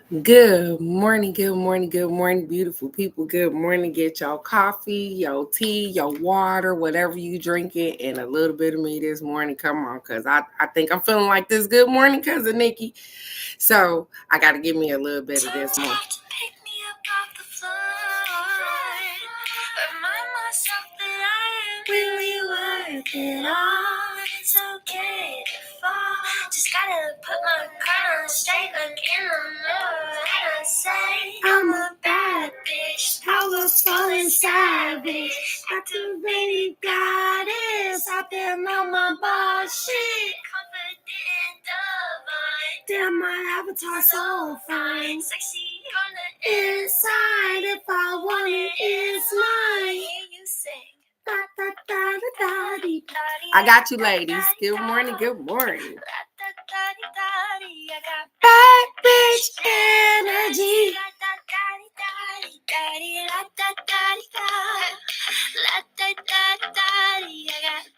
Good morning, beautiful people. Good morning. Get your coffee, your tea, your water, whatever you drinking, and a little bit of me this morning. Come on, because I think I'm feeling like this. Good morning, cousin Nikki. So I got to give me a little bit of this morning. Pick me up off the floor. Remind myself that I am really worth it all. It's okay to fall. Just gotta put my crown straight like in the mirror. And I say, I'm a bad bitch, powerful and savage. Activated goddess, out there on my bullshit. Confident divine. Damn, my avatar so fine. Sexy on the inside. If I want it, it's mine. You sing. I got you, ladies. Good morning. Good morning. I got bad bitch energy. I got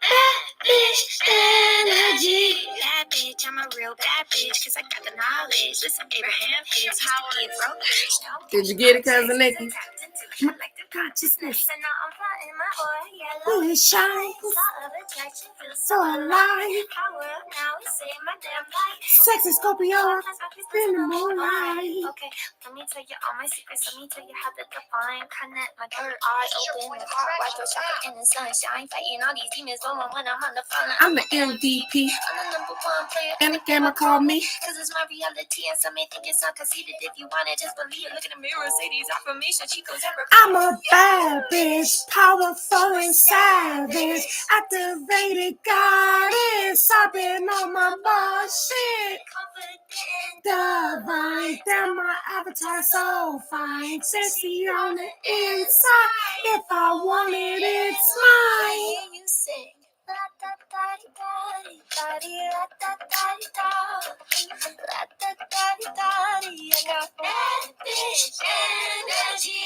bad bitch energy. Bad bitch, I'm a real bad bitch, cause I got the knowledge. Listen, Abraham hits power. Did you get it, cousin Nikki? I like the consciousness. And now I'm flying my aura. Yellow. It shines. So alive. Power up now. Save my damn life. Sexy Scorpio. In the moonlight. Okay, let me tell you all my secrets. Let me tell you how to define. Connect my third eye open. My heart wide, throw shopping in the sunshine. Fighting all these demons, blowing when I'm on the phone. I'm the MVP. I'm the number one player in the game. I call me. Cause it's my reality, and some may think it's not conceited. If you want it, just believe it. Look in the mirror, say these affirmations. She goes ever. I'm a bad bitch, powerful and savage. Activated goddess. I've been on my bullshit. Confident divine. Damn, my avatar so fine. Sexy on the inside. If I want it, it's mine. You sing. I got bad bitch energy.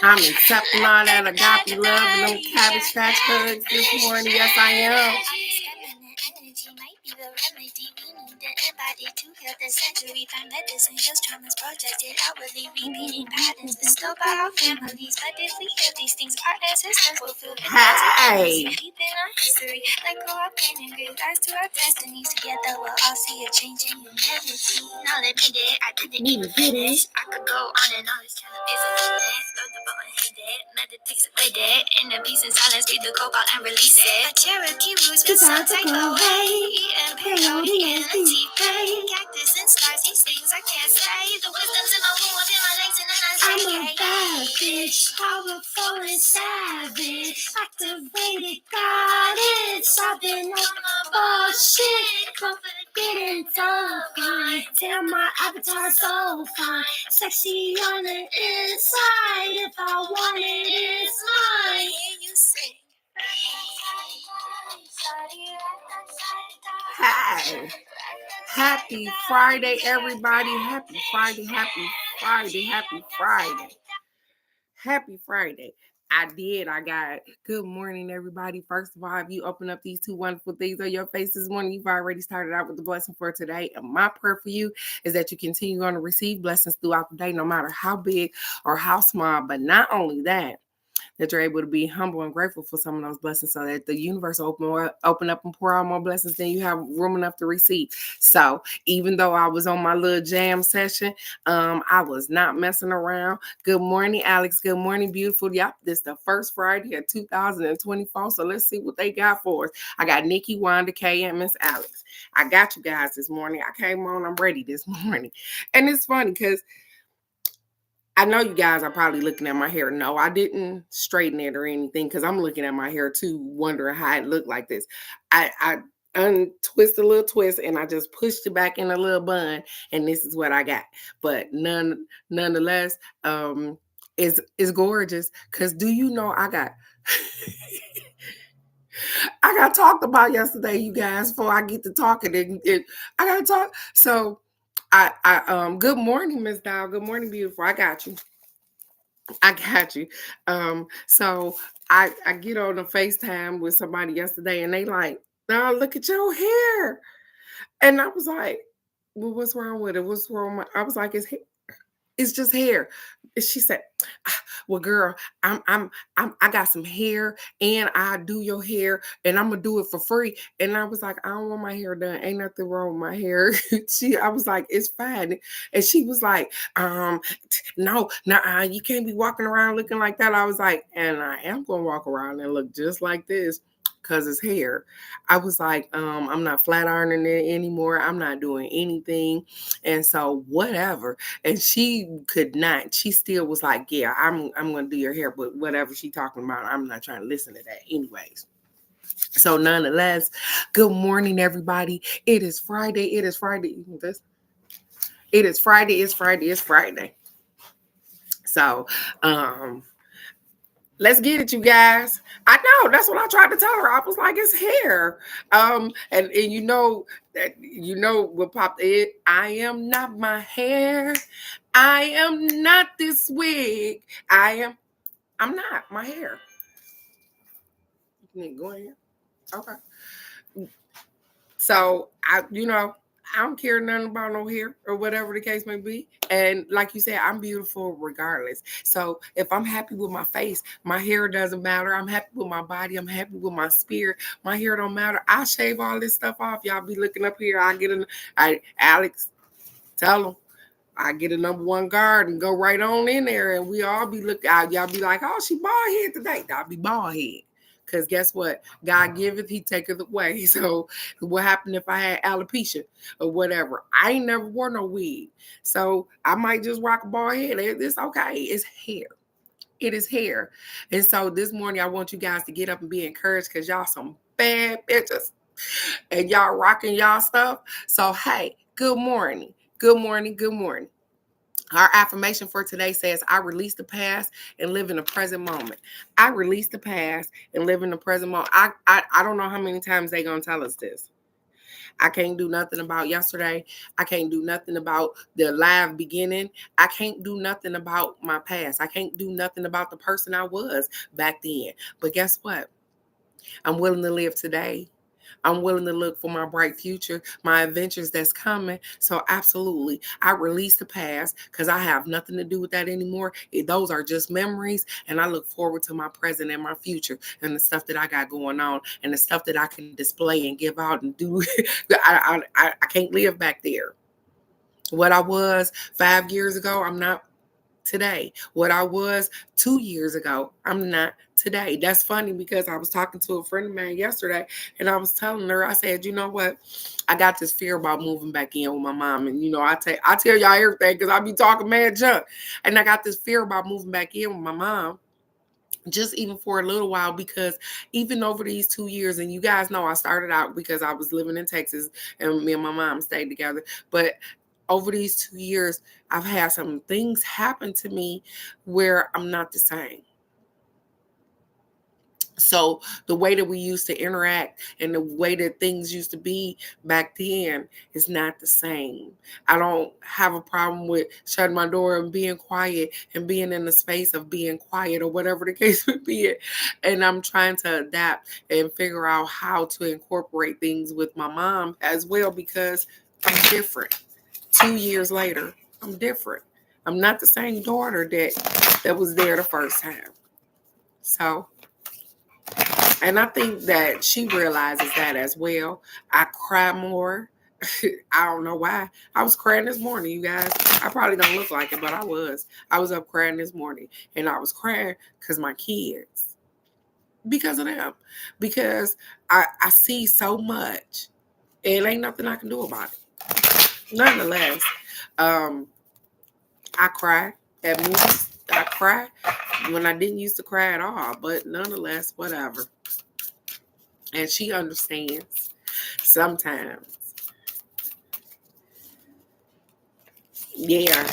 I'm accepting all that agape love and them cabbage patch hugs this morning. Yes, I am. Energy might be the remedy we need to embody to heal the century. Find medicine, heals traumas, projected outwardly, repeating patterns bestowed by our families. But if we heal these things, our ancestors will feel the hey. Deep in our history, let go of pain and grief, rise to our destinies. Together we'll all see a change in humanity. Now let me get it, I didn't even finish. I could go on and on, it's trying to be so good. Love the button, hit it, meditate, away it. In the peace and silence, read the cobalt and release it. A Cherokee roots, with some take away. And peyote and a tea pay. Cactus and stars, these things I can't say. The wisdom's in my womb, up in my legs, and then I say, I'm a bad bitch, powerful and savage. Activated goddess, I've been on my bullshit. Confident divine. Damn, my avatar so fine. Sexy on the inside. If I want it, it's mine. You sing. Hi. Happy Friday, everybody. Happy Friday, happy Friday, happy Friday. Happy Friday. I got good morning, everybody. First of all, if you open up these two wonderful things on your face this morning, you've already started out with the blessing for today. And my prayer for you is that you continue on to receive blessings throughout the day, no matter how big or how small. But not only that you're able to be humble and grateful for some of those blessings so that the universe will open up and pour out more blessings than you have room enough to receive. So even though I was on my little jam session, I was not messing around. Good morning, Alex. Good morning, beautiful. Yep, this is the first Friday of 2024. So let's see what they got for us. I got Nikki, Wanda, Kay, and Miss Alex. I got you guys this morning. I came on. I'm ready this morning. And it's funny because I know you guys are probably looking at my hair. No, I didn't straighten it or anything because I'm looking at my hair too, wondering how it looked like this. I untwist a little twist and I just pushed it back in a little bun, and this is what I got. But nonetheless, is gorgeous. Cause do you know I got I got talked about yesterday, you guys, before I get to talking and I gotta talk. So good morning, Miss Dow. Good morning, beautiful. I got you. So I get on a FaceTime with somebody yesterday and they like, oh, look at your hair. And I was like, well, what's wrong with it? What's wrong with I was like, it's just hair. And she said, "Ah, well, girl, I got some hair and I do your hair and I'm gonna do it for free." And I was like, I don't want my hair done. Ain't nothing wrong with my hair. I was like, it's fine. And she was like, no, nah, you can't be walking around looking like that. I was like, and I am gonna walk around and look just like this because it's hair. I was like, I'm not flat ironing it anymore. I'm not doing anything. And so whatever. And she could not. She still was like, yeah, I'm gonna do your hair, but whatever she talking about, I'm not trying to listen to that anyways. So nonetheless, good morning, everybody. It is Friday. It is Friday. It is Friday. It's Friday. It's Friday. So let's get it, you guys. I know that's what I tried to tell her. I was like, it's hair. And what popped in. I am not my hair. I am not this wig. I'm not my hair. Go ahead. Okay. So I don't care nothing about no hair or whatever the case may be. And like you said, I'm beautiful regardless. So if I'm happy with my face, my hair doesn't matter. I'm happy with my body. I'm happy with my spirit. My hair don't matter. I shave all this stuff off. Y'all be looking up here. Alex, tell them. I get a number one guard and go right on in there, and we all be looking out. Y'all be like, oh, she bald head today. I'll be bald head. Because guess what? God giveth, he taketh away. So what happened if I had alopecia or whatever? I ain't never wore no wig. So I might just rock a bald head. It's okay. It's hair. It is hair. And so this morning, I want you guys to get up and be encouraged because y'all some bad bitches. And y'all rocking y'all stuff. So, hey, good morning. Good morning. Good morning. Our affirmation for today says, I release the past and live in the present moment. I release the past and live in the present moment. I don't know how many times they're going to tell us this. I can't do nothing about yesterday. I can't do nothing about the live beginning. I can't do nothing about my past. I can't do nothing about the person I was back then. But guess what? I'm willing to live today. I'm willing to look for my bright future, my adventures that's coming. So absolutely, I release the past because I have nothing to do with that anymore. Those are just memories, and I look forward to my present and my future and the stuff that I got going on and the stuff that I can display and give out and do. I can't live back there. What I was 5 years ago, I'm not today. What I was 2 years ago, I'm not today. That's funny because I was talking to a friend of mine yesterday and I was telling her, I said, you know what? I got this fear about moving back in with my mom. And I tell y'all everything because I be talking mad junk. And I got this fear about moving back in with my mom. Just even for a little while, because even over these 2 years, and you guys know I started out because I was living in Texas and me and my mom stayed together. But over these 2 years, I've had some things happen to me where I'm not the same. So the way that we used to interact and the way that things used to be back then is not the same. I don't have a problem with shutting my door and being quiet and being in the space of being quiet or whatever the case would be. And I'm trying to adapt and figure out how to incorporate things with my mom as well because I'm different. 2 years later, I'm different. I'm not the same daughter that was there the first time. So, and I think that she realizes that as well. I cry more. I don't know why. I was crying this morning, you guys. I probably don't look like it, but I was. I was up crying this morning. And I was crying because my kids. Because of them. Because I see so much. And ain't nothing I can do about it. Nonetheless, I cry at movies. I cry when I didn't used to cry at all. But nonetheless, whatever. And she understands sometimes. Yeah.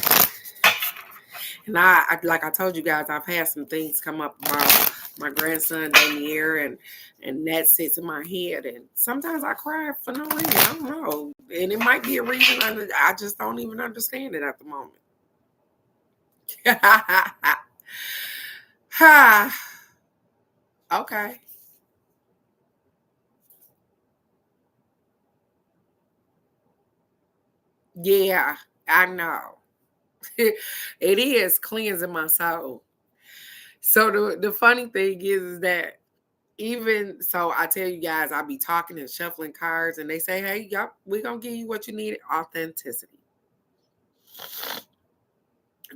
And I like I told you guys, I've had some things come up about my grandson Damier, and that sits in my head. And sometimes I cry for no reason. I don't know. And it might be a reason I just don't even understand it at the moment. Okay. Yeah, I know. It is cleansing my soul. So the funny thing is that even so, I tell you guys, I be talking and shuffling cards, and they say, "Hey, yup, we're gonna give you what you need." Authenticity.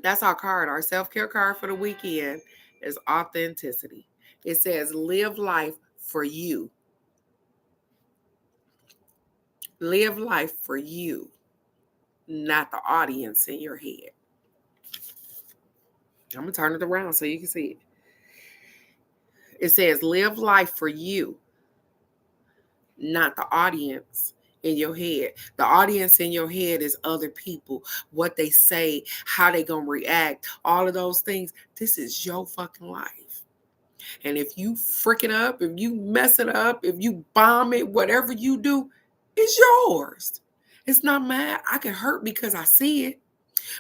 That's our card. Our self-care card for the weekend is authenticity. It says, "Live life for you. Live life for you, not the audience in your head." I'm gonna turn it around so you can see it. It says, "Live life for you, not the audience in your head." The audience in your head is other people, what they say, how they gonna react, all of those things. This is your fucking life. And if you frick it up, if you mess it up, if you bomb it, whatever you do, it's yours. It's not mine. I can hurt because I see it,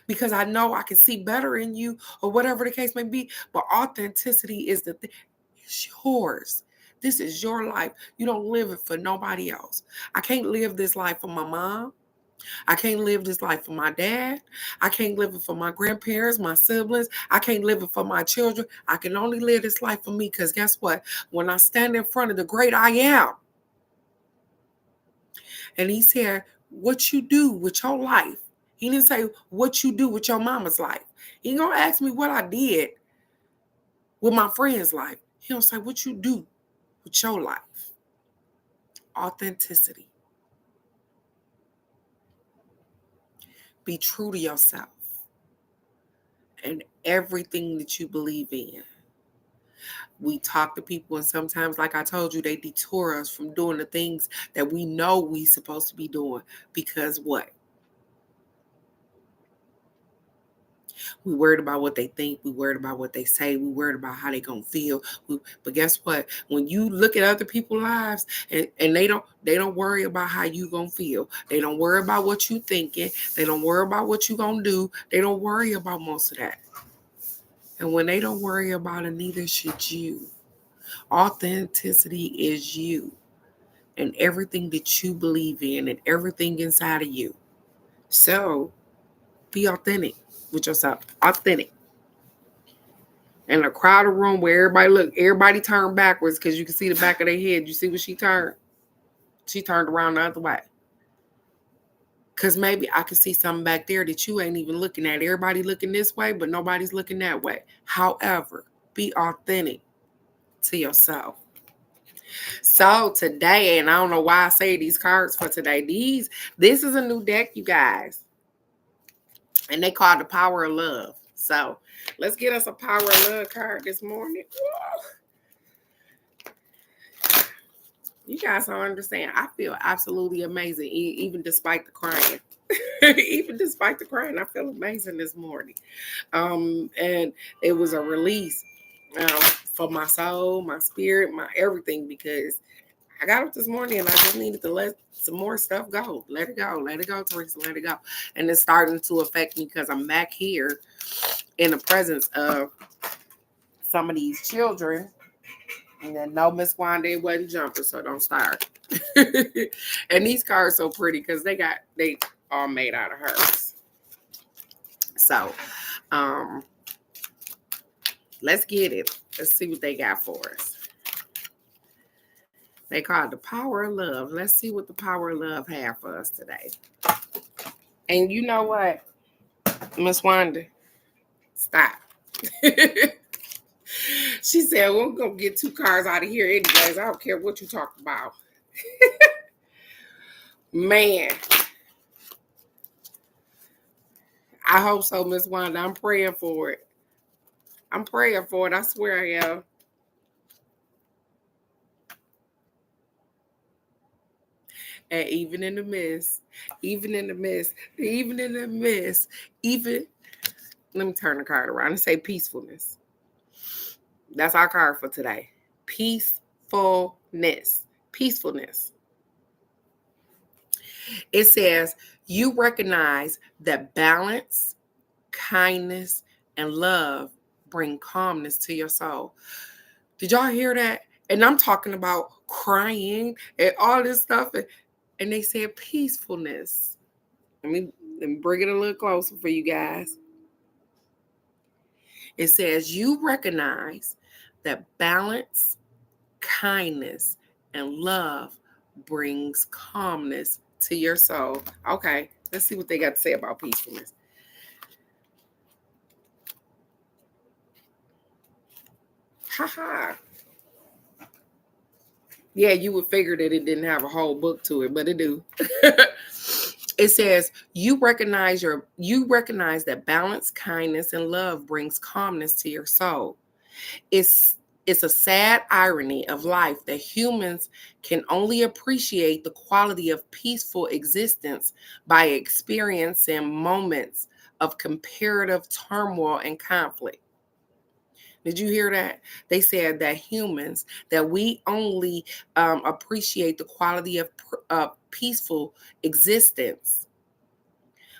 because I know I can see better in you, or whatever the case may be. But authenticity is the thing. It's yours. This is your life. You don't live it for nobody else. I can't live this life for my mom. I can't live this life for my dad. I can't live it for my grandparents, my siblings. I can't live it for my children. I can only live this life for me, because guess what? When I stand in front of the great I am, and he said, "What you do with your life?" He didn't say what you do with your mama's life. He ain't gonna ask me what I did with my friend's life. He don't say what you do with your life. Authenticity. Be true to yourself and everything that you believe in. We talk to people, and sometimes, like I told you, they detour us from doing the things that we know we supposed to be doing. Because what? We worried about what they think. We worried about what they say. We worried about how they gonna feel. But guess what? When you look at other people's lives, and they don't worry about how you gonna feel. They don't worry about what you thinking. They don't worry about what you gonna do. They don't worry about most of that. And when they don't worry about it, neither should you. Authenticity is you and everything that you believe in and everything inside of you. So be authentic with yourself. Authentic. In a crowded room where everybody turned backwards because you can see the back of their head. You see what she turned? She turned around the other way. Because maybe I could see something back there that you ain't even looking at. Everybody looking this way, but nobody's looking that way. However, be authentic to yourself. So today, and I don't know why I say these cards for today. This is a new deck, you guys. And they call it the Power of Love. So let's get us a Power of Love card this morning. Whoa. You guys don't understand. I feel absolutely amazing, even despite the crying. Even despite the crying, I feel amazing this morning. And it was a release for my soul, my spirit, my everything, because I got up this morning and I just needed to let some more stuff go. Let it go, Teresa, let it go. And it's starting to affect me because I'm back here in the presence of some of these children. And then no, Miss Wanda, it wasn't jumping, so don't start. And these cards so pretty because they all made out of hers. So let's get it. Let's see what they got for us. They call it the Power of Love. Let's see what the Power of Love have for us today. And you know what, Miss Wanda? Stop. She said, we're going to get 2 cards out of here anyways. I don't care what you talk about. Man. I hope so, Miss Wanda. I'm praying for it. I'm praying for it. I swear I am. And even in the midst, let me turn the card around and say peacefulness. That's our card for today. Peacefulness. Peacefulness. It says, you recognize that balance, kindness, and love bring calmness to your soul. Did y'all hear that? And I'm talking about crying and all this stuff. And they said peacefulness. Let me bring it a little closer for you guys. It says, you recognize that balance, kindness, and love brings calmness to your soul. Okay, let's see what they got to say about peacefulness. Haha. Yeah, you would figure that it didn't have a whole book to it, but it do. It says you recognize that balance, kindness, and love brings calmness to your soul. It's a sad irony of life that humans can only appreciate the quality of peaceful existence by experiencing moments of comparative turmoil and conflict. Did you hear that? They said that humans, that we only appreciate the quality of peaceful existence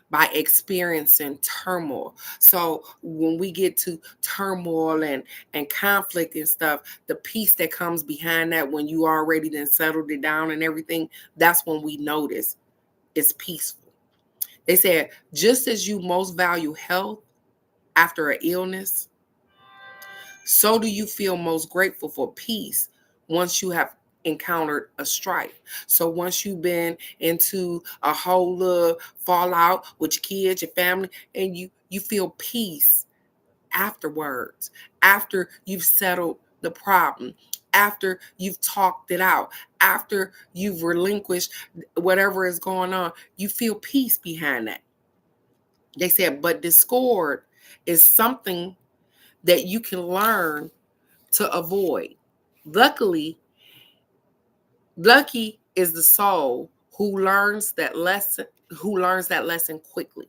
by experiencing turmoil. So when we get to turmoil and conflict and stuff, the peace that comes behind that, when you already then settled it down and everything, that's when we notice it's peaceful. They said, just as you most value health after an illness, so do you feel most grateful for peace once you have encountered a strife. So once you've been into a whole fallout with your kids, your family, and you feel peace afterwards, after you've settled the problem, after you've talked it out, after you've relinquished whatever is going on, you feel peace behind that. They said, but discord is something that you can learn to avoid. Lucky is the soul who learns that lesson quickly.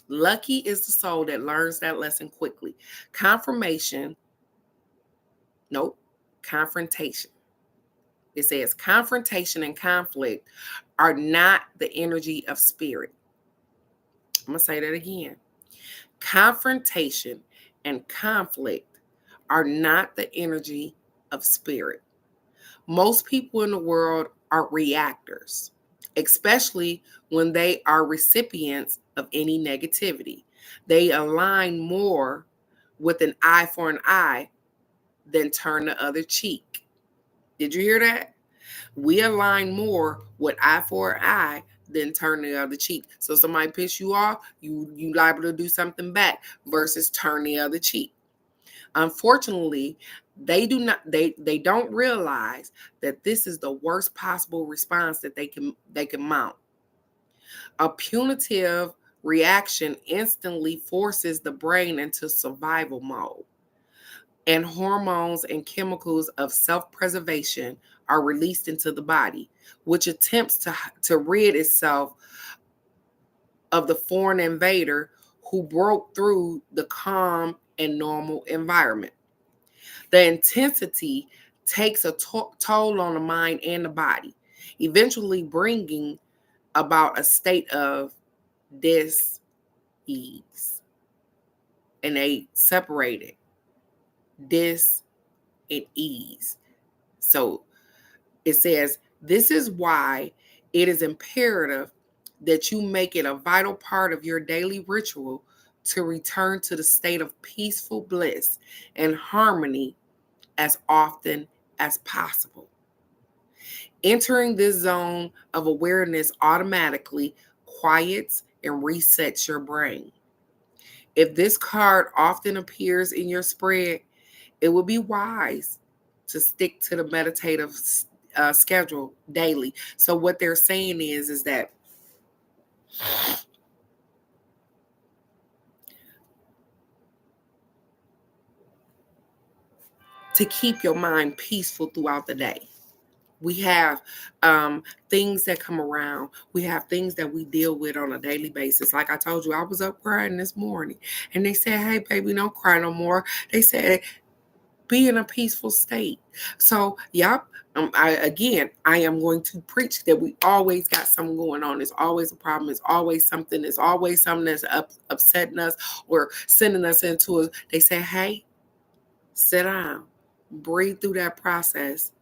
Lucky is the soul that learns that lesson quickly. Confrontation. It says confrontation and conflict are not the energy of spirit. I'm going to say that again. Confrontation and conflict are not the energy of spirit. Most people in the world are reactors, especially when they are recipients of any negativity. They align more with an eye for an eye than turn the other cheek. Did you hear that? We align more with eye for an eye than turn the other cheek. So somebody piss you off, you liable to do something back versus turn the other cheek. Unfortunately, they don't realize that this is the worst possible response that they can mount. A punitive reaction instantly forces the brain into survival mode, and hormones and chemicals of self-preservation are released into the body, which attempts to rid itself of the foreign invader who broke through the calm and normal environment. The intensity takes a toll on the mind and the body, eventually bringing about a state of dis-ease. And they separated dis and ease. So it says, this is why it is imperative that you make it a vital part of your daily ritual to return to the state of peaceful bliss and harmony as often as possible. Entering this zone of awareness automatically quiets and resets your brain. If this card often appears in your spread, it would be wise to stick to the meditative schedule daily. So what they're saying is that to keep your mind peaceful throughout the day. We have things that come around. We have things that we deal with on a daily basis. Like I told you, I was up crying this morning. And they said, hey, baby, don't cry no more. They said, be in a peaceful state. So, yep. I am going to preach that we always got something going on. There's always a problem. There's always something. There's always something that's upsetting us or sending us into a. They say, hey, sit down, breathe through that process,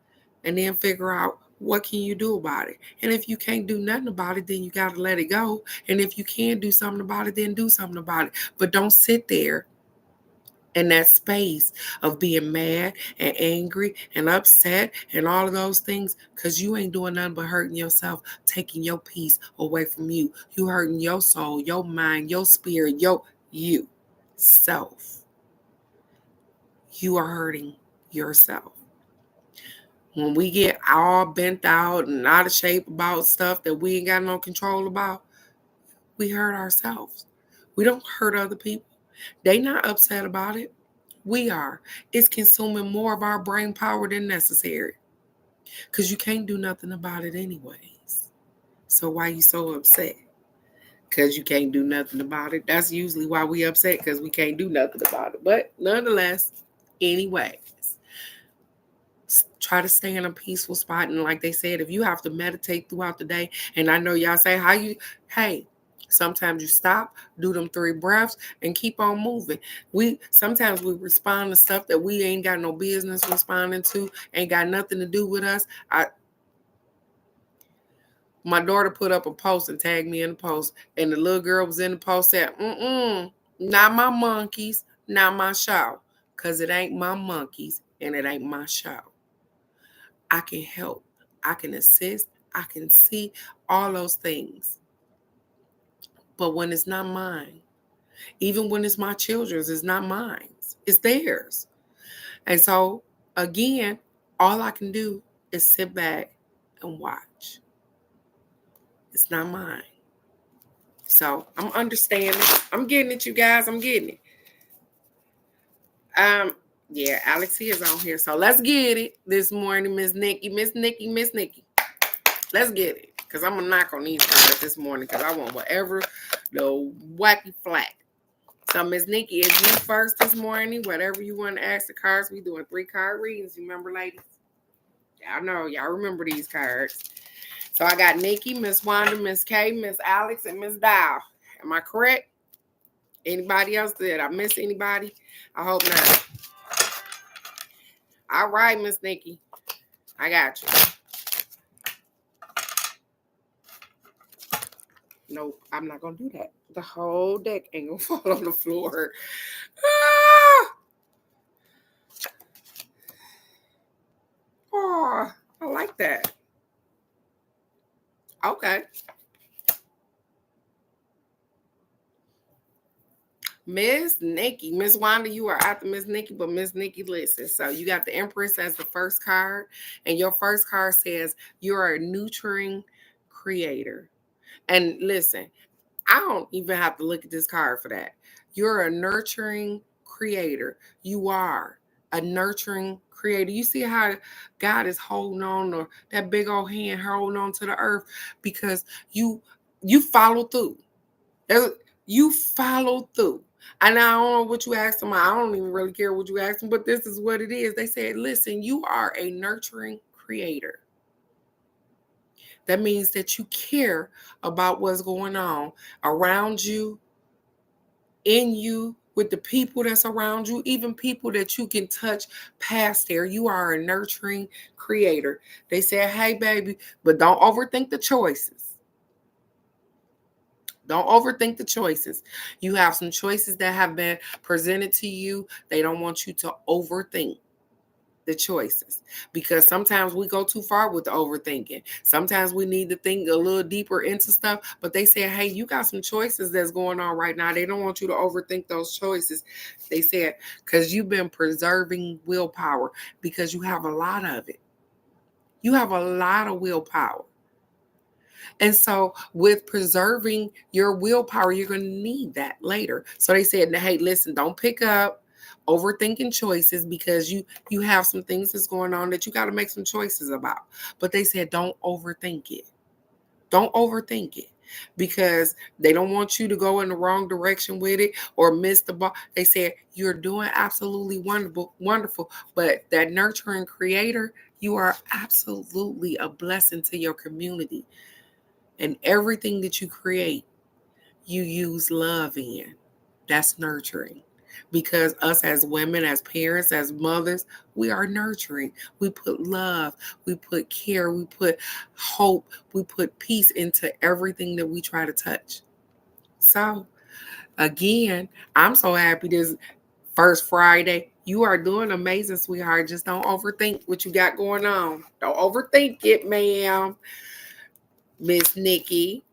and then figure out what can you do about it? And if you can't do nothing about it, then you got to let it go. And if you can do something about it, then do something about it. But don't sit there in that space of being mad and angry and upset and all of those things, because you ain't doing nothing but hurting yourself, taking your peace away from you. You hurting your soul, your mind, your spirit, you self. You are hurting yourself. When we get all bent out and out of shape about stuff that we ain't got no control about, we hurt ourselves. We don't hurt other people. They not upset about it. We are. It's consuming more of our brain power than necessary. Because you can't do nothing about it anyways. So why you so upset? Because you can't do nothing about it. That's usually why we upset, because we can't do nothing about it. But nonetheless, anyways, try to stay in a peaceful spot. And like they said, if you have to meditate throughout the day, and I know y'all say, hey, sometimes you stop, do them 3 breaths, and keep on moving. Sometimes we respond to stuff that we ain't got no business responding to, ain't got nothing to do with us. My daughter put up a post and tagged me in the post, and the little girl was in the post said, not my monkeys, not my show, because it ain't my monkeys and it ain't my show. I can help, I can assist, I can see all those things. But when it's not mine, even when it's my children's, it's not mine, it's theirs. And so, again, all I can do is sit back and watch. It's not mine. So I'm understanding. I'm getting it, you guys. I'm getting it. Yeah, Alexi is on here. So let's get it this morning, Miss Nikki. Miss Nikki. Let's get it. Because I'm going to knock on these cards this morning, because I want whatever the wacky flat. So Miss Nikki, is you first this morning? Whatever you want to ask the cards. We doing 3 card readings. You remember, ladies? Y'all know. Y'all remember these cards. So I got Nikki, Miss Wanda, Miss Kay, Miss Alex, and Miss Dow. Am I correct? Anybody else? Did I miss anybody? I hope not. All right, Miss Nikki. I got you. Nope, I'm not going to do that. The whole deck ain't going to fall on the floor. Oh, I like that. Okay. Miss Nikki. Miss Wanda, you are after Miss Nikki, but Miss Nikki, listen. So you got the Empress as the first card, and your first card says you're a nurturing creator. And listen, I don't even have to look at this card for that. You're a nurturing creator. You are a nurturing creator. You see how God is holding on, or that big old hand holding on to the earth, because you follow through. You follow through. And I don't know what you asked them. I don't even really care what you asked them, but this is what it is. They said, listen, you are a nurturing creator. That means that you care about what's going on around you, in you, with the people that's around you, even people that you can touch past there. You are a nurturing creator. They said, hey, baby, but don't overthink the choices. Don't overthink the choices. You have some choices that have been presented to you. They don't want you to overthink the choices, because sometimes we go too far with the overthinking. Sometimes we need to think a little deeper into stuff, but they say, hey, you got some choices that's going on right now. They don't want you to overthink those choices. They said, because you've been preserving willpower, because you have a lot of it. You have a lot of willpower. And so with preserving your willpower, you're going to need that later. So they said, hey, listen, don't pick up overthinking choices, because you have some things that's going on that you got to make some choices about. But they said, don't overthink it. Don't overthink it, because they don't want you to go in the wrong direction with it or miss the ball. They said, you're doing absolutely wonderful. But that nurturing creator, you are absolutely a blessing to your community. And everything that you create, you use love in. That's nurturing. because us as women, as parents, as mothers, we are nurturing. We put love, we put care, we put hope, we put peace into everything that we try to touch. So, again, I'm so happy this first Friday. You are doing amazing, sweetheart. Just don't overthink what you got going on. Don't overthink it, ma'am. Miss Nikki,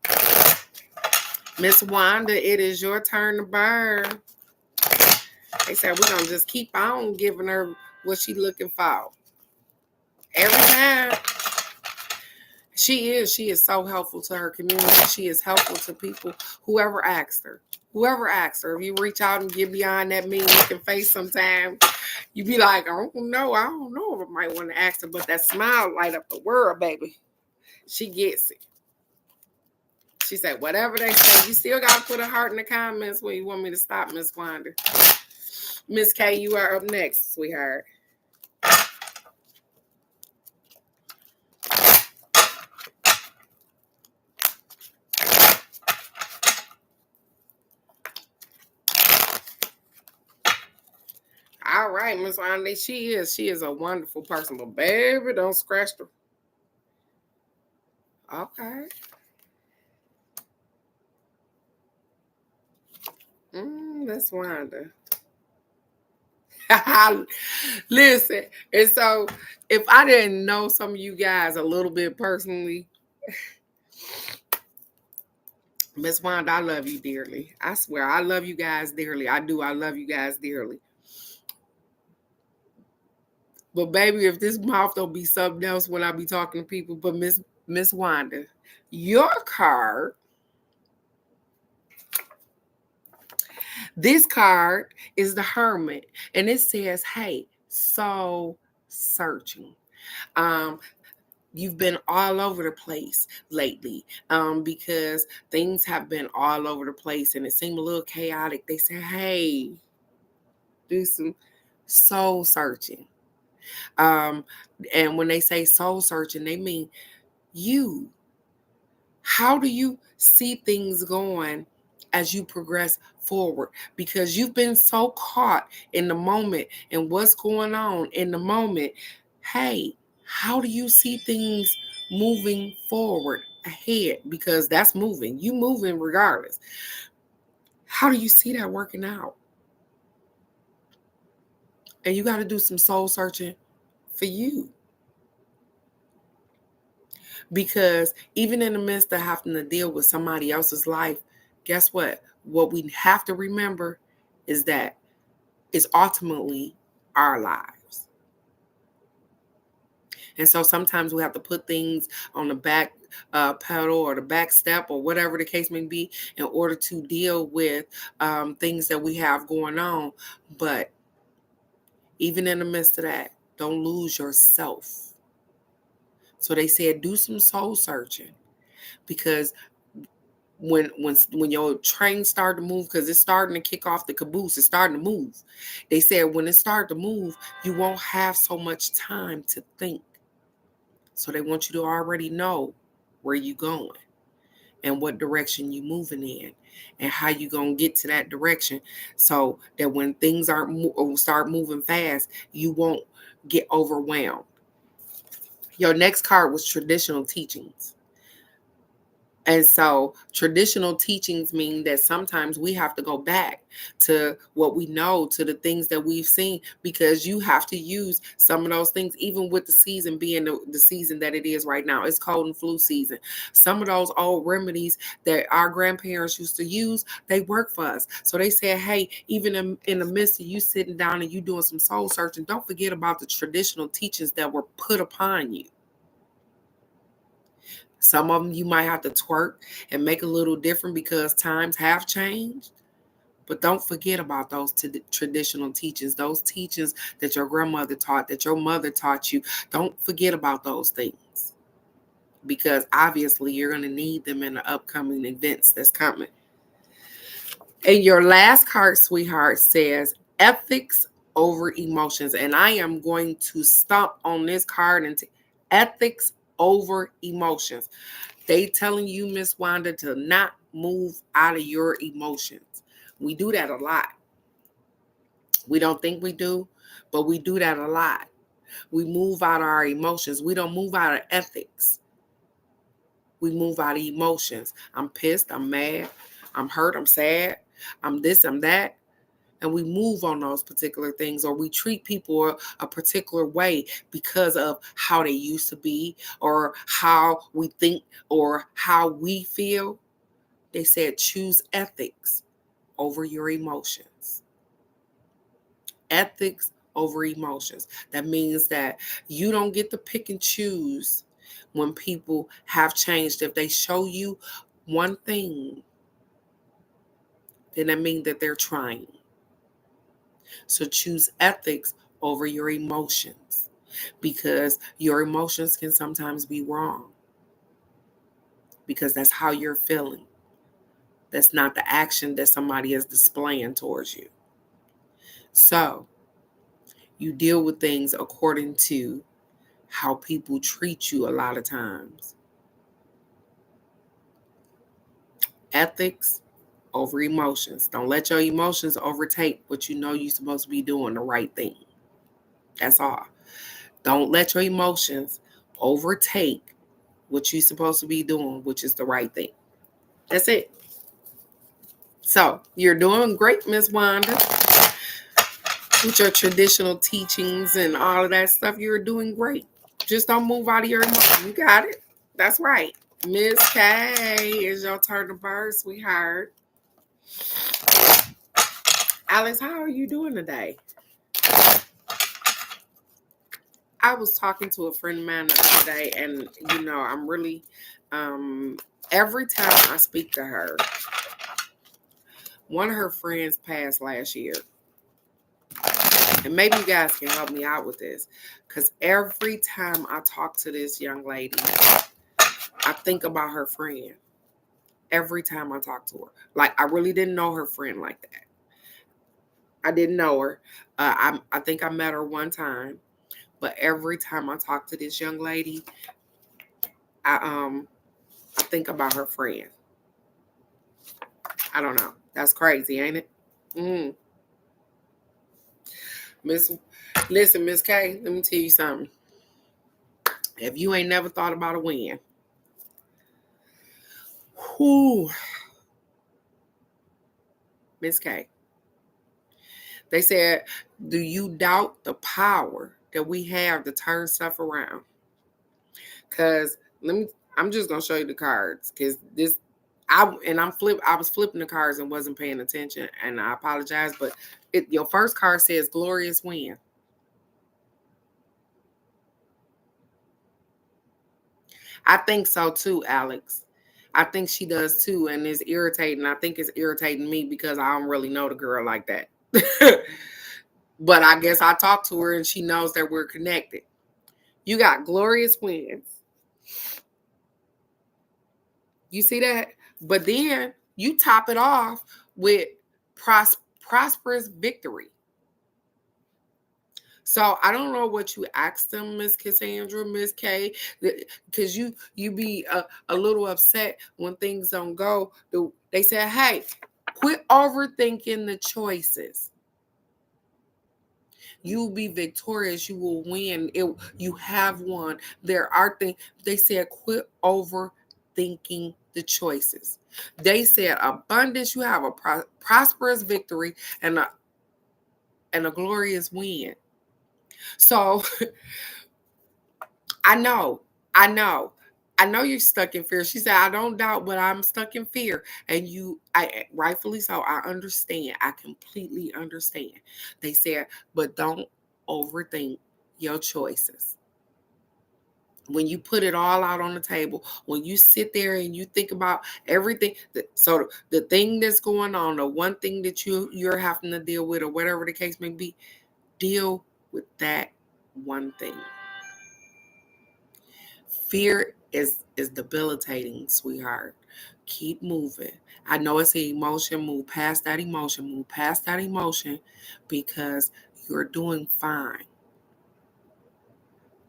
Miss Wanda, it is your turn to burn. They said we're gonna just keep on giving her what she looking for. Every time. She is so helpful to her community. She is helpful to people, whoever asked her. Whoever asked her. If you reach out and get beyond that mean looking face sometimes, you be like, I don't know if I might want to ask her, but that smile light up the world, baby. She gets it. She said, whatever they say, you still got to put a heart in the comments when you want me to stop, Miss Wanda. Miss K, you are up next, sweetheart. All right, Miss Wanda, she is a wonderful person, but baby, don't scratch the. Okay. That's Wanda. Listen, and so if I didn't know some of you guys a little bit personally, Miss Wanda, I love you dearly. I swear, I love you guys dearly. I do. I love you guys dearly. But baby, if this mouth don't be something else when I be talking to people, but Miss Wanda, your card, this card is the Hermit, and it says, "Hey, soul searching." Um, you've been all over the place lately because things have been all over the place and it seemed a little chaotic. They say, hey, do some soul searching. Um, and when they say soul searching, they mean you. How do you see things going as you progress forward? Because you've been so caught in the moment and what's going on in the moment. Hey, how do you see things moving forward ahead? Because that's moving. You moving regardless. How do you see that working out? And you got to do some soul searching for you. Because even in the midst of having to deal with somebody else's life, guess what? What we have to remember is that it's ultimately our lives. And so sometimes we have to put things on the back pedal or the back step or whatever the case may be in order to deal with things that we have going on. But even in the midst of that, don't lose yourself. So they said do some soul searching because when your train start to move, because it's starting to kick off the caboose, it's starting to move. They said when it start to move, you won't have so much time to think. So they want you to already know where you going and what direction you moving in and how you gonna get to that direction, so that when things start moving fast, you won't get overwhelmed. Your next card was traditional teachings. And so traditional teachings mean that sometimes we have to go back to what we know, to the things that we've seen, because you have to use some of those things, even with the season being the season that it is right now. It's cold and flu season. Some of those old remedies that our grandparents used to use, they work for us. So they said, hey, even in the midst of you sitting down and you doing some soul searching, don't forget about the traditional teachings that were put upon you. Some of them you might have to twerk and make a little different because times have changed. But don't forget about those traditional teachings, those teachings that your grandmother taught, that your mother taught you. Don't forget about those things because obviously you're going to need them in the upcoming events that's coming. And your last card, sweetheart, says ethics over emotions. And I am going to stomp on this card and ethics over emotions. They telling you, Miss Wanda, to not move out of your emotions. We do that a lot. We don't think we do, but we do that a lot. We move out our emotions. We don't move out of ethics. We move out of emotions. I'm pissed. I'm mad. I'm hurt. I'm sad. I'm this. I'm that. And we move on those particular things, or we treat people a particular way because of how they used to be, or how we think, or how we feel. They said choose ethics over your emotions. Ethics over emotions. That means that you don't get to pick and choose when people have changed. If they show you one thing, then that means that they're trying. So choose ethics over your emotions, because your emotions can sometimes be wrong, because that's how you're feeling. That's not the action that somebody is displaying towards you. So you deal with things according to how people treat you a lot of times. Ethics over emotions. Don't let your emotions overtake what you know you're supposed to be doing, the right thing. That's all. Don't let your emotions overtake what you're supposed to be doing, which is the right thing. That's it. So you're doing great, Miss Wanda, with your traditional teachings and all of that stuff. You're doing great. Just don't move out of your emotion. You got it. That's right. Miss K, it's your turn to bird, sweetheart. Alex, how are you doing today? I was talking to a friend of mine the other day, and I'm really, every time I speak to her, one of her friends passed last year. And maybe you guys can help me out with this, because every time I talk to this young lady, I think about her friend. Every time I talk to her. Like, I really didn't know her friend like that. I didn't know her. I think I met her one time. But every time I talk to this young lady, I think about her friend. I don't know. That's crazy, ain't it? Mm. Listen, Miss K, let me tell you something. If you ain't never thought about a win, whoo, Miss K, they said, do you doubt the power that we have to turn stuff around? Because I'm just gonna show you the cards, because I was flipping the cards and wasn't paying attention, and I apologize, but your first card says glorious win. I think so too, Alex. I think she does too, and it's irritating. I think it's irritating me because I don't really know the girl like that. But I guess I talked to her and she knows that we're connected. You got glorious wins. You see that? But then you top it off with prosperous victory. So I don't know what you asked them, Miss Cassandra, Miss K, because you be a little upset when things don't go. They said, hey, quit overthinking the choices. You'll be victorious. You will win. You have won. There are things. They said, quit overthinking the choices. They said, abundance. You have a prosperous victory and a glorious win. So I know you're stuck in fear. She said, I don't doubt, but I'm stuck in fear. And I rightfully so. I understand. I completely understand. They said, but don't overthink your choices. When you put it all out on the table, when you sit there and you think about everything, so the thing that's going on, the one thing that you're having to deal with, or whatever the case may be, deal with that one thing. Fear is debilitating, sweetheart. Keep moving. I know it's an emotion. Move past that emotion. Move past that emotion, because you're doing fine.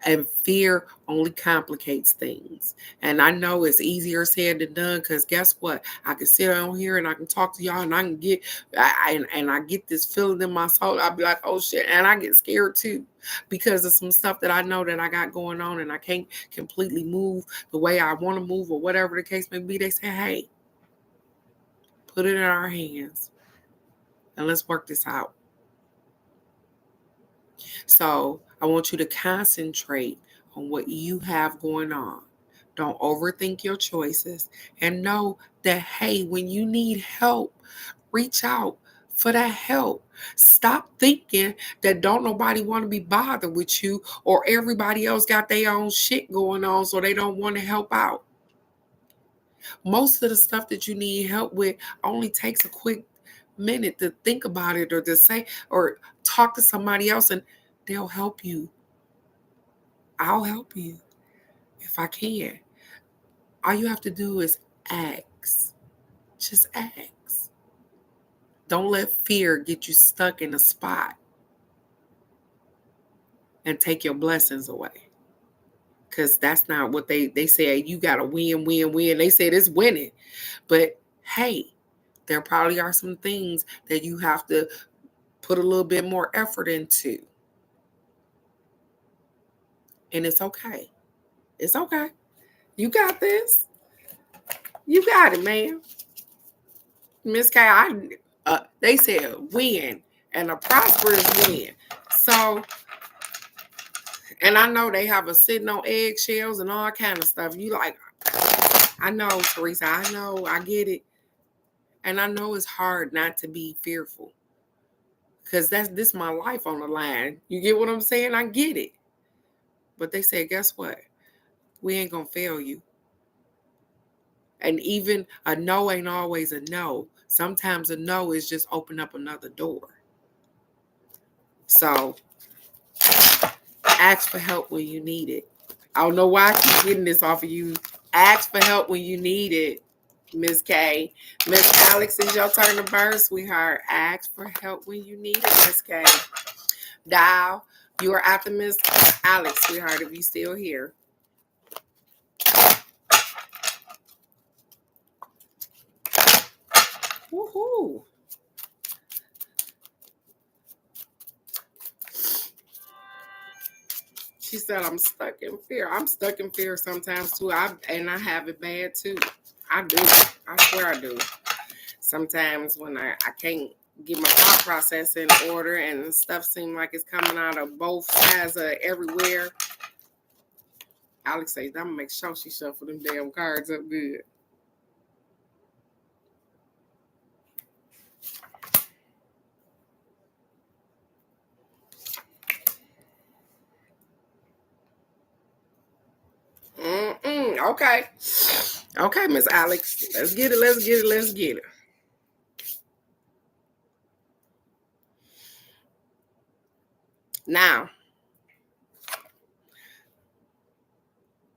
And fear only complicates things. And I know it's easier said than done, because guess what? I can sit on here and I can talk to y'all and I can get, and I get this feeling in my soul. I'll be like, oh shit. And I get scared too, because of some stuff that I know that I got going on and I can't completely move the way I want to move or whatever the case may be. They say, hey, put it in our hands and let's work this out. So I want you to concentrate on what you have going on. Don't overthink your choices, and know that, hey, when you need help, reach out for that help. Stop thinking that don't nobody want to be bothered with you, or everybody else got their own shit going on so they don't want to help out. Most of the stuff that you need help with only takes a quick minute to think about it, or to say, or talk to somebody else, and they'll help you. I'll help you if I can. All you have to do is ask. Just ask. Don't let fear get you stuck in a spot and take your blessings away. Because that's not what they say. You got to win, win, win. They said it's winning. But hey, there probably are some things that you have to put a little bit more effort into. And it's okay. It's okay. You got this. You got it, man. Miss K, they said win and a prosperous win. So, and I know they have a sitting on eggshells and all kind of stuff. You like, I know, Teresa, I know, I get it. And I know it's hard not to be fearful, because this my life on the line. You get what I'm saying? I get it. But they said, guess what? We ain't going to fail you. And even a no ain't always a no. Sometimes a no is just open up another door. So ask for help when you need it. I don't know why I keep getting this off of you. Ask for help when you need it, Miss K. Miss Alex, it's your turn to burn, sweetheart. Ask for help when you need it, Miss K. Dial. You are after Miss Alex, sweetheart, if you still here. Woohoo. She said, I'm stuck in fear. I'm stuck in fear sometimes too. And I have it bad too. I do. I swear I do. Sometimes when I can't get my thought process in order and stuff seems like it's coming out of both sides of everywhere. Alex says, I'm going to make sure she shuffle them damn cards up good. Okay. Okay, Miss Alex. Let's get it. Let's get it. Let's get it. Now,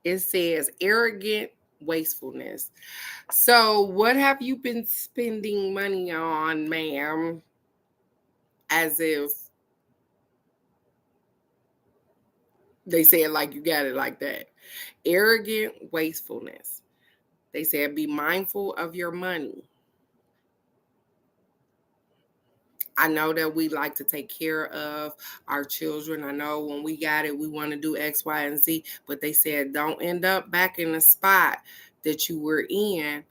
it says arrogant wastefulness. So, what have you been spending money on, ma'am? As if they said like you got it like that. Arrogant wastefulness. They said be mindful of your money. I know that we like to take care of our children. I know when we got it, we want to do X, Y, and Z. But they said don't end up back in the spot that you were in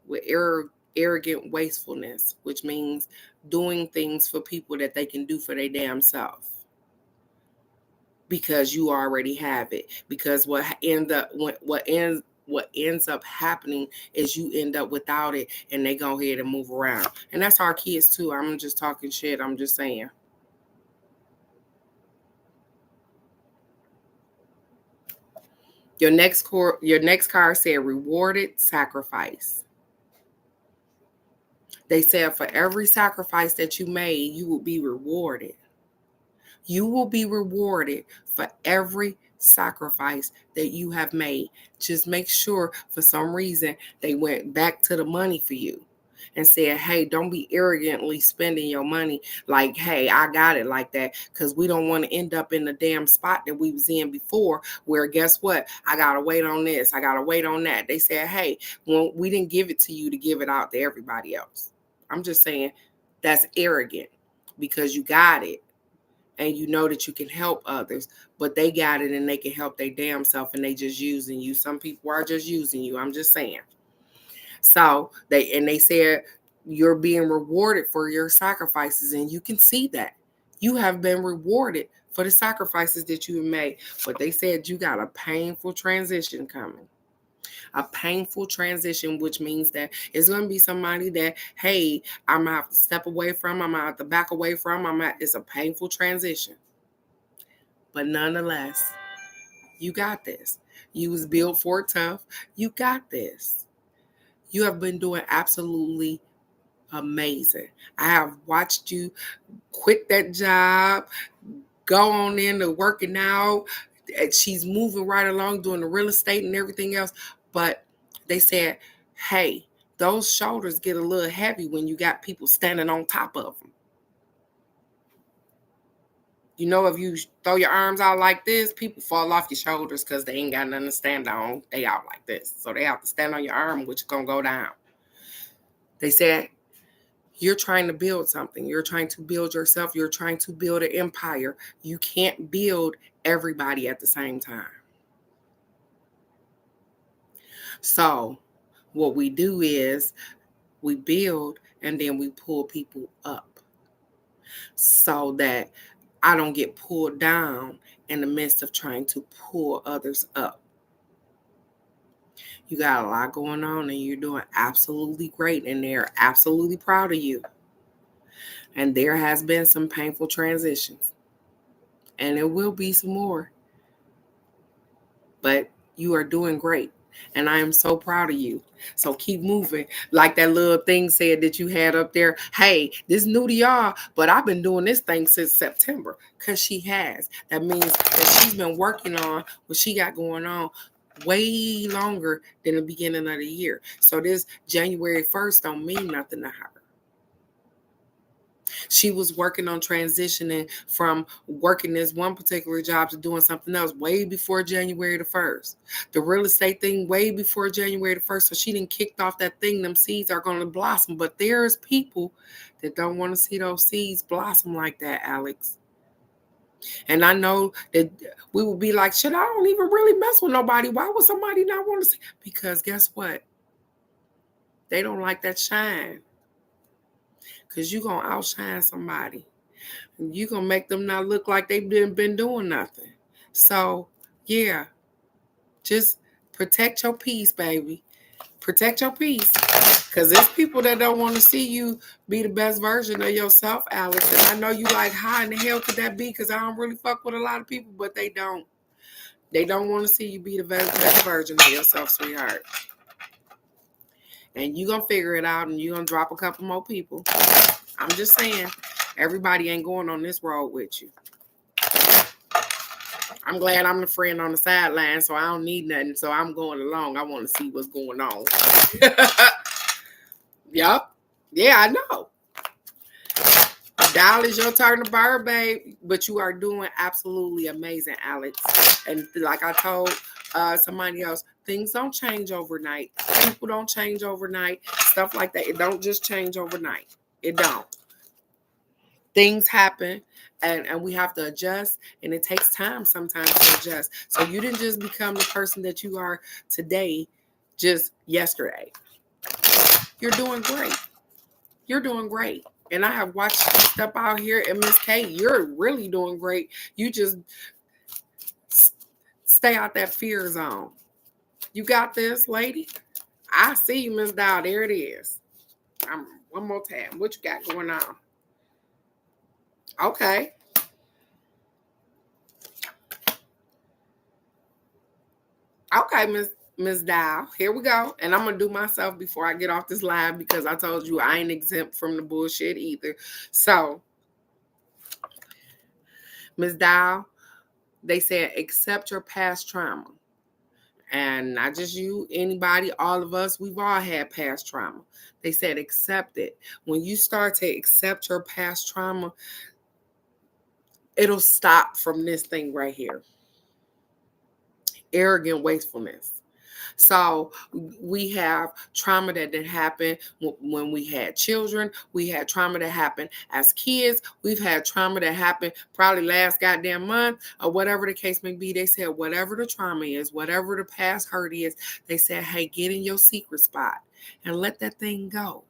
with arrogant wastefulness, which means doing things for people that they can do for their damn self. Because you already have it. Because what ends up happening is you end up without it, and they go ahead and move around. And that's our kids too. I'm just talking shit. I'm just saying. Your next card said rewarded sacrifice. They said for every sacrifice that you made, you will be rewarded. You will be rewarded for every sacrifice that you have made. Just make sure for some reason they went back to the money for you. and said, hey, don't be arrogantly spending your money like, hey, I got it like that, because we don't want to end up in the damn spot that we was in before, where guess what? I got to wait on this. I got to wait on that. They said, hey, well, we didn't give it to you to give it out to everybody else. I'm just saying that's arrogant because you got it and you know that you can help others, but they got it and they can help their damn self and they just using you. Some people are just using you. I'm just saying. So they said you're being rewarded for your sacrifices, and you can see that. You have been rewarded for the sacrifices that you have made. But they said you got a painful transition coming. A painful transition, which means that it's going to be somebody that, hey, I'm going to have to step away from, I'm going to have to back away from. It's a painful transition. But nonetheless, you got this. You was built for it tough. You got this. You have been doing absolutely amazing. I have watched you quit that job, go on into working out. She's moving right along doing the real estate and everything else. But they said, hey, those shoulders get a little heavy when you got people standing on top of them. You know, if you throw your arms out like this, people fall off your shoulders because they ain't got nothing to stand on. They out like this. So they have to stand on your arm, which is going to go down. They said, you're trying to build something. You're trying to build yourself. You're trying to build an empire. You can't build everybody at the same time. So what we do is we build and then we pull people up so that I don't get pulled down in the midst of trying to pull others up. You got a lot going on and you're doing absolutely great, and they're absolutely proud of you. And there has been some painful transitions, and there will be some more. But you are doing great. And I am so proud of you. So keep moving. Like that little thing said that you had up there. Hey, this is new to y'all, but I've been doing this thing since September. Because she has. That means that she's been working on what she got going on way longer than the beginning of the year. So this January 1st don't mean nothing to her. She was working on transitioning from working this one particular job to doing something else way before January the 1st. The real estate thing way before January the 1st. So she didn't kicked off that thing. Them seeds are going to blossom. But there's people that don't want to see those seeds blossom like that, Alex. And I know that we will be like, shit, I don't even really mess with nobody. Why would somebody not want to see? Because guess what? They don't like that shine. Because you're going to outshine somebody. You're going to make them not look like they've been doing nothing. So, yeah, just protect your peace, baby. Protect your peace. Because there's people that don't want to see you be the best version of yourself, Alex. And I know you like, how in the hell could that be? Because I don't really fuck with a lot of people, but they don't. They don't want to see you be the best version of yourself, sweetheart. And you're going to figure it out, and you're going to drop a couple more people. I'm just saying, everybody ain't going on this road with you. I'm glad I'm the friend on the sideline, so I don't need nothing. So I'm going along. I want to see what's going on. Yep. Yeah, I know. Dial is your turn to bird, babe. But you are doing absolutely amazing, Alex. And like I told somebody else, things don't change overnight. People don't change overnight. Stuff like that. It don't just change overnight. It don't. Things happen and we have to adjust, and it takes time sometimes to adjust. So you didn't just become the person that you are today just yesterday. You're doing great. You're doing great. And I have watched you step out here, and Miss K, you're really doing great. You just stay out that fear zone. You got this, lady. I see you, Miss Dow. There it is. One more time. What you got going on? Okay. Okay, Miss Dow. Here we go. And I'm gonna do myself before I get off this live, because I told you I ain't exempt from the bullshit either. So, Miss Dow, they said accept your past trauma. And not just you, anybody, all of us, we've all had past trauma. They said accept it. When you start to accept your past trauma, it'll stop from this thing right here. Arrogant wastefulness. So we have trauma that did happen when we had children. We had trauma that happened as kids. We've had trauma that happened probably last goddamn month or whatever the case may be. They said whatever the trauma is, whatever the past hurt is, they said, hey, get in your secret spot and let that thing go.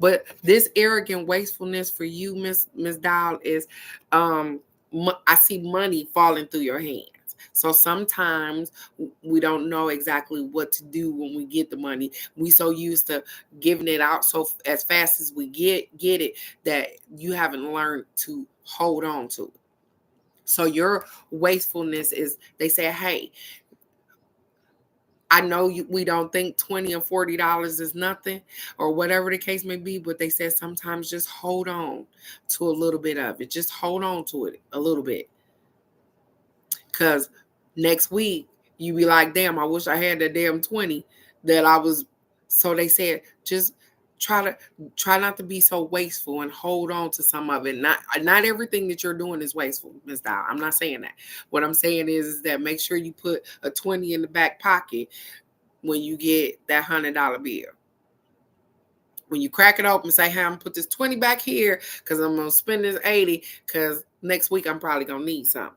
But this arrogant wastefulness for you, Miss Dial, is I see money falling through your hands. So sometimes we don't know exactly what to do when we get the money. We so used to giving it out so as fast as we get it that you haven't learned to hold on to it. So your wastefulness is, they say, hey, I know we don't think $20 and $40 is nothing or whatever the case may be, but they said sometimes just hold on to a little bit of it. Just hold on to it a little bit. Because next week, you be like, damn, I wish I had that damn 20 that I was. So they said, just try not to be so wasteful and hold on to some of it. Not everything that you're doing is wasteful, Ms. Dow. I'm not saying that. What I'm saying is that make sure you put a 20 in the back pocket when you get that $100 bill. When you crack it open, say, hey, I'm going to put this 20 back here because I'm going to spend this 80 because next week I'm probably going to need something.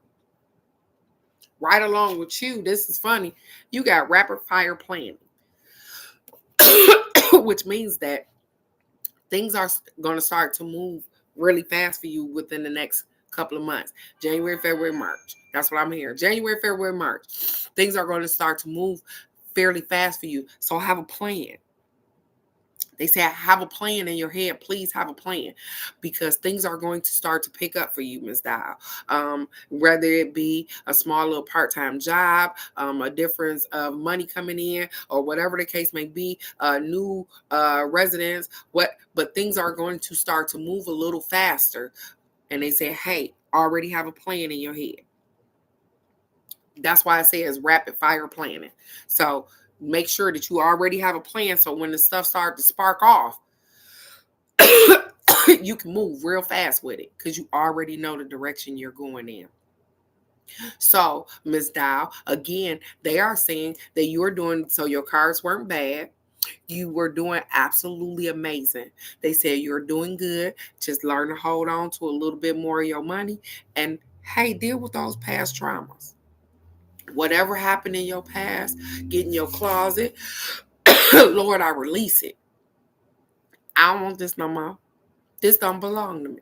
Right along with you, this is funny, you got rapid fire planning, which means that things are going to start to move really fast for you within the next couple of months. January, February, March. That's what I'm hearing. January, February, March. Things are going to start to move fairly fast for you. So have a plan. They say, have a plan in your head. Please have a plan because things are going to start to pick up for you, Ms. Dial. Whether it be a small little part-time job, a difference of money coming in, or whatever the case may be, new residents, but things are going to start to move a little faster. And they say, hey, already have a plan in your head. That's why I say it's rapid fire planning. So make sure that you already have a plan so when the stuff starts to spark off, you can move real fast with it because you already know the direction you're going in. So, Ms. Dow, again, they are saying that you're doing, so your cards weren't bad. You were doing absolutely amazing. They said you're doing good. Just learn to hold on to a little bit more of your money. And, hey, deal with those past traumas. Whatever happened in your past, get in your closet. Lord, I release it. I don't want this no more. This don't belong to me.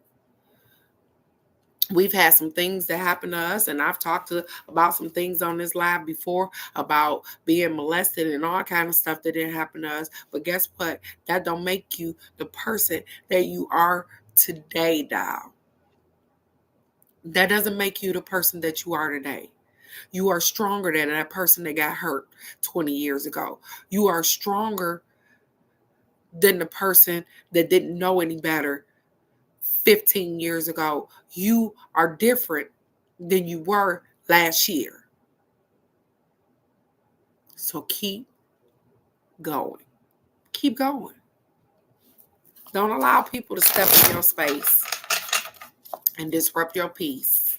We've had some things that happen to us, and I've talked about some things on this live before about being molested and all kind of stuff that didn't happen to us. But guess what? That don't make you the person that you are today, Dow. That doesn't make you the person that you are today. You are stronger than that person that got hurt 20 years ago. You are stronger than the person that didn't know any better 15 years ago. You are different than you were last year. So keep going. Keep going. Don't allow people to step in your space and disrupt your peace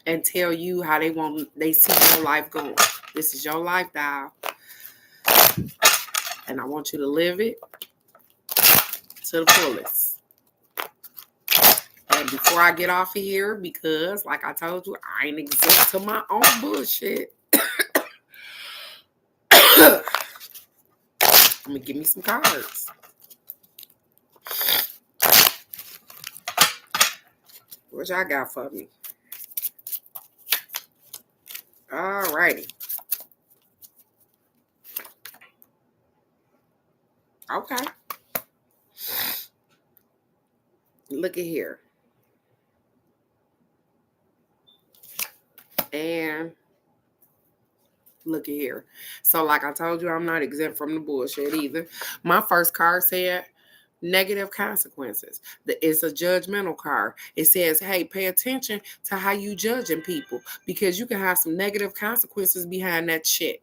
and tell you how they see your life going. This is your lifestyle. And I want you to live it to the fullest. And before I get off of here, because like I told you, I ain't exempt to my own bullshit. I'm gonna give me some cards. What y'all got for me? All righty. Okay. Look at here. And look at here. So like I told you, I'm not exempt from the bullshit either. My first card said, negative consequences. It's a judgmental card. It says, hey, pay attention to how you judging people because you can have some negative consequences behind that shit.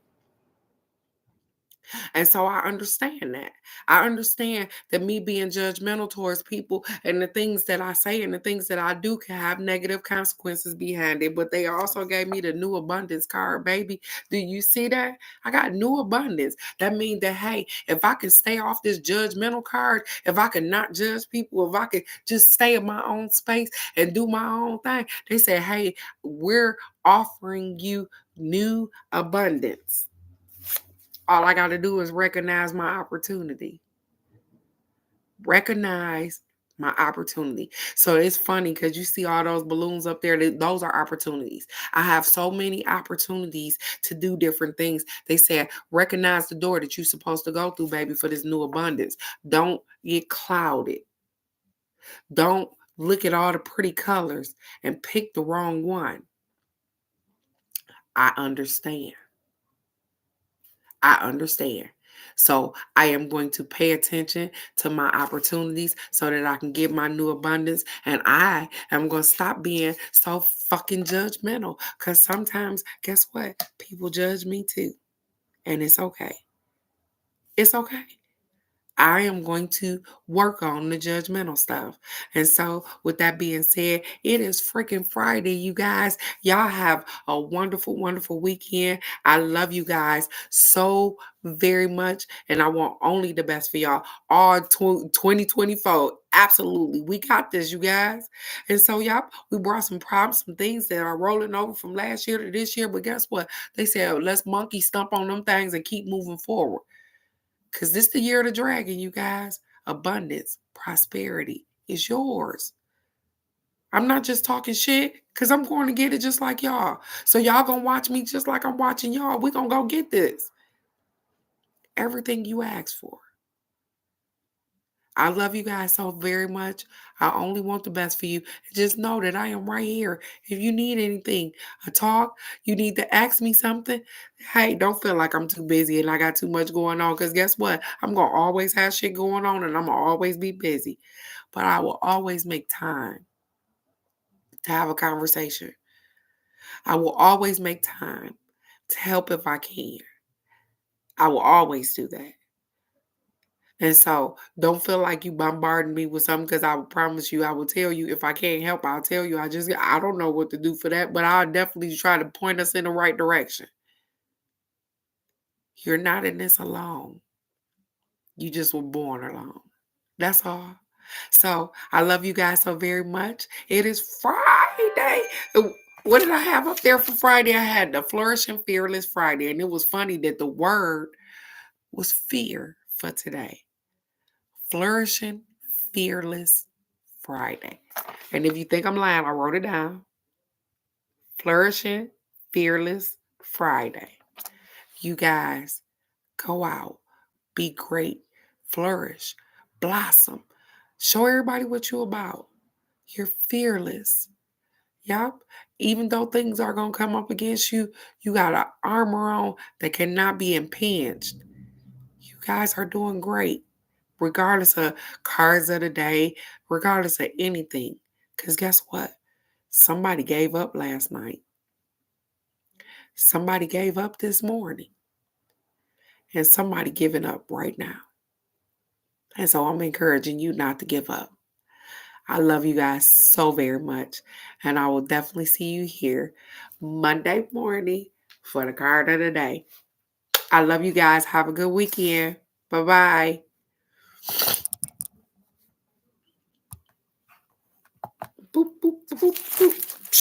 And so I understand that. I understand that me being judgmental towards people and the things that I say and the things that I do can have negative consequences behind it. But they also gave me the new abundance card, baby. Do you see that? I got new abundance. That means that, hey, if I can stay off this judgmental card, if I can not judge people, if I could just stay in my own space and do my own thing, they say, hey, we're offering you new abundance. All I got to do is recognize my opportunity. Recognize my opportunity. So it's funny because you see all those balloons up there. Those are opportunities. I have so many opportunities to do different things. They said, recognize the door that you're supposed to go through, baby, for this new abundance. Don't get clouded. Don't look at all the pretty colors and pick the wrong one. I understand. I understand. So I am going to pay attention to my opportunities so that I can get my new abundance. And I am going to stop being so fucking judgmental. Because sometimes, guess what? People judge me too. And it's okay. It's okay. I am going to work on the judgmental stuff. And so, with that being said, it is freaking Friday, you guys. Y'all have a wonderful, wonderful weekend. I love you guys so very much. And I want only the best for y'all all 2024. Absolutely. We got this, you guys. And so, y'all, we brought some problems, some things that are rolling over from last year to this year. But guess what? They said, let's monkey stomp on them things and keep moving forward. Because this the year of the dragon, you guys. Abundance, prosperity is yours. I'm not just talking shit because I'm going to get it just like y'all. So y'all going to watch me just like I'm watching y'all. We're going to go get this. Everything you ask for. I love you guys so very much. I only want the best for you. Just know that I am right here. If you need anything, a talk, you need to ask me something. Hey, don't feel like I'm too busy and I got too much going on. Because guess what? I'm going to always have shit going on and I'm going to always be busy. But I will always make time to have a conversation. I will always make time to help if I can. I will always do that. And so don't feel like you bombarding me with something because I will promise you, I will tell you if I can't help, I'll tell you. I don't know what to do for that, but I'll definitely try to point us in the right direction. You're not in this alone. You just were born alone. That's all. So I love you guys so very much. It is Friday. What did I have up there for Friday? I had the Flourishing Fearless Friday. And it was funny that the word was fear for today. Flourishing Fearless Friday. And if you think I'm lying, I wrote it down. Flourishing Fearless Friday. You guys, go out, be great, flourish, blossom. Show everybody what you're about. You're fearless. Yup. Even though things are going to come up against you, you got an armor on that cannot be impinged. You guys are doing great. Regardless of cards of the day, regardless of anything. Because guess what? Somebody gave up last night. Somebody gave up this morning. And somebody giving up right now. And so I'm encouraging you not to give up. I love you guys so very much. And I will definitely see you here Monday morning for the card of the day. I love you guys. Have a good weekend. Bye-bye. Boop, boop, boop, boop.